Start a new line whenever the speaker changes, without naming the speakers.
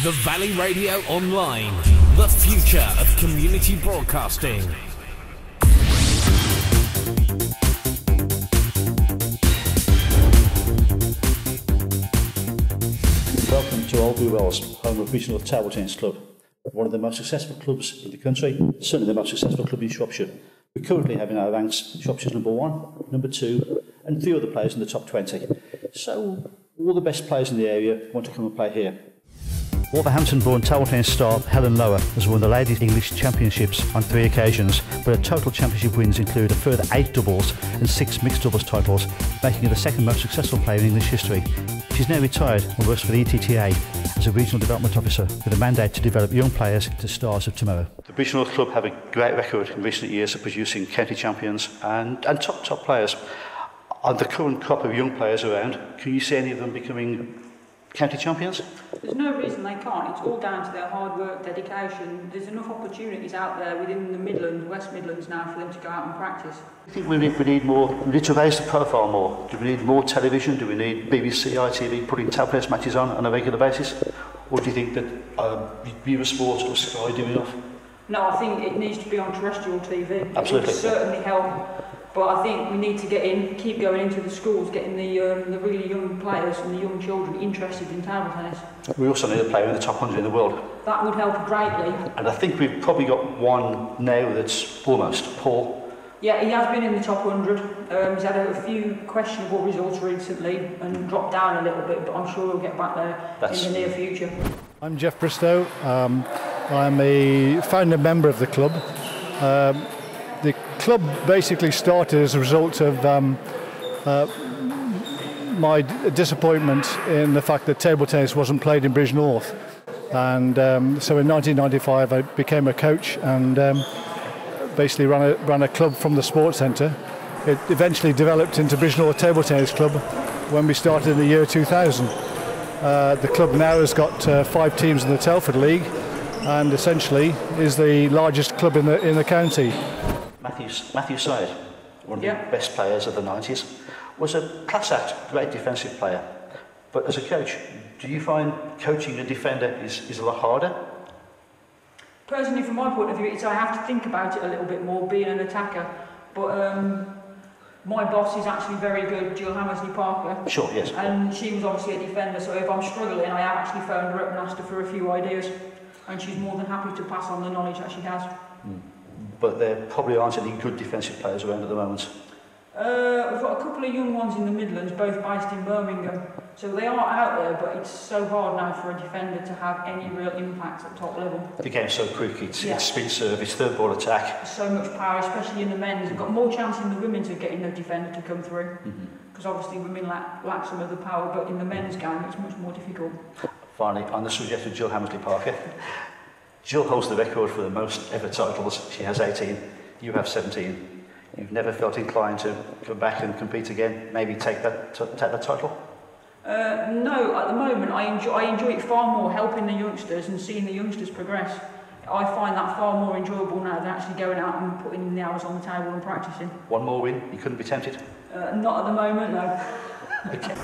The Valley Radio Online, the future of community broadcasting.
Welcome to Oldbury Wells, home of Bridgnorth Table Tennis Club, one of the most successful clubs in the country, certainly the most successful club in Shropshire. We currently have in our ranks Shropshire's number 1, number 2, and 3 other players in the top 20. So all the best players in the area want to come and play here. Wolverhampton-born table tennis star Helen Lower has won the Ladies English Championships on 3 occasions, but her total championship wins include a further 8 doubles and 6 mixed doubles titles, making her the second most successful player in English history. She's now retired and works for the TTC as a regional development officer with a mandate to develop young players into stars of tomorrow. The Bridgnorth Club have a great record in recent years of producing county champions and top players. On the current crop of young players around, can you see any of them becoming county champions?
There's no reason they can't. It's all down to their hard work, dedication. There's enough opportunities out there within the Midlands, West Midlands now for them to go out and practice.
I think we need more. We need to raise the profile more. Do we need more television? Do we need BBC, ITV putting table tennis matches on a regular basis? Or do you think that Viva Sports or Sky do enough?
No, I think it needs to be on terrestrial TV.
Absolutely.
It would certainly help. But I think we need to keep going into the schools, getting the really young players and the young children interested in table tennis.
We also need a player in the top 100 in the world.
That would help greatly.
And I think we've probably got one now that's almost, Paul.
Yeah, he has been in the top 100. He's had a few questionable results recently and dropped down a little bit, but I'm sure he'll get back there in the near future.
I'm Jeff Bristow. I'm a founder member of the club. The club basically started as a result of my disappointment in the fact that table tennis wasn't played in Bridgnorth. And so in 1995 I became a coach and basically ran a club from the sports centre. It eventually developed into Bridgnorth Table Tennis Club when we started in the year 2000. The club now has got 5 teams in the Telford League and essentially is the largest club in the county.
Matthew Syed, one of the best players of the 90s, was a class act, great defensive player. But as a coach, do you find coaching a defender is a lot harder?
Personally, from my point of view, I have to think about it a little bit more, being an attacker. But my boss is actually very good, Jill Hammersley Parker.
Sure, yes.
And she was obviously a defender, so if I'm struggling, I have actually phoned her up and asked her for a few ideas. And she's more than happy to pass on the knowledge that she has.
But there probably aren't any good defensive players around at the moment.
We've got a couple of young ones in the Midlands, both based in Birmingham. So they are out there, but it's so hard now for a defender to have any real impact at top level. The game's
so quick, it's spin serve, it's third ball attack.
So much power, especially in the men's. They've got more chance in the women to getting the defender to come through. Because obviously women lack some of the power, but in the men's game it's much more difficult.
Finally, on the subject of Jill Hammersley Parker, Jill holds the record for the most ever titles. She has 18, you have 17. You've never felt inclined to come back and compete again, maybe take that title?
No, at the moment I enjoy it far more, helping the youngsters and seeing the youngsters progress. I find that far more enjoyable now than actually going out and putting in the hours on the table and practicing.
One more win, you couldn't be tempted?
Not at the moment, no.
Okay.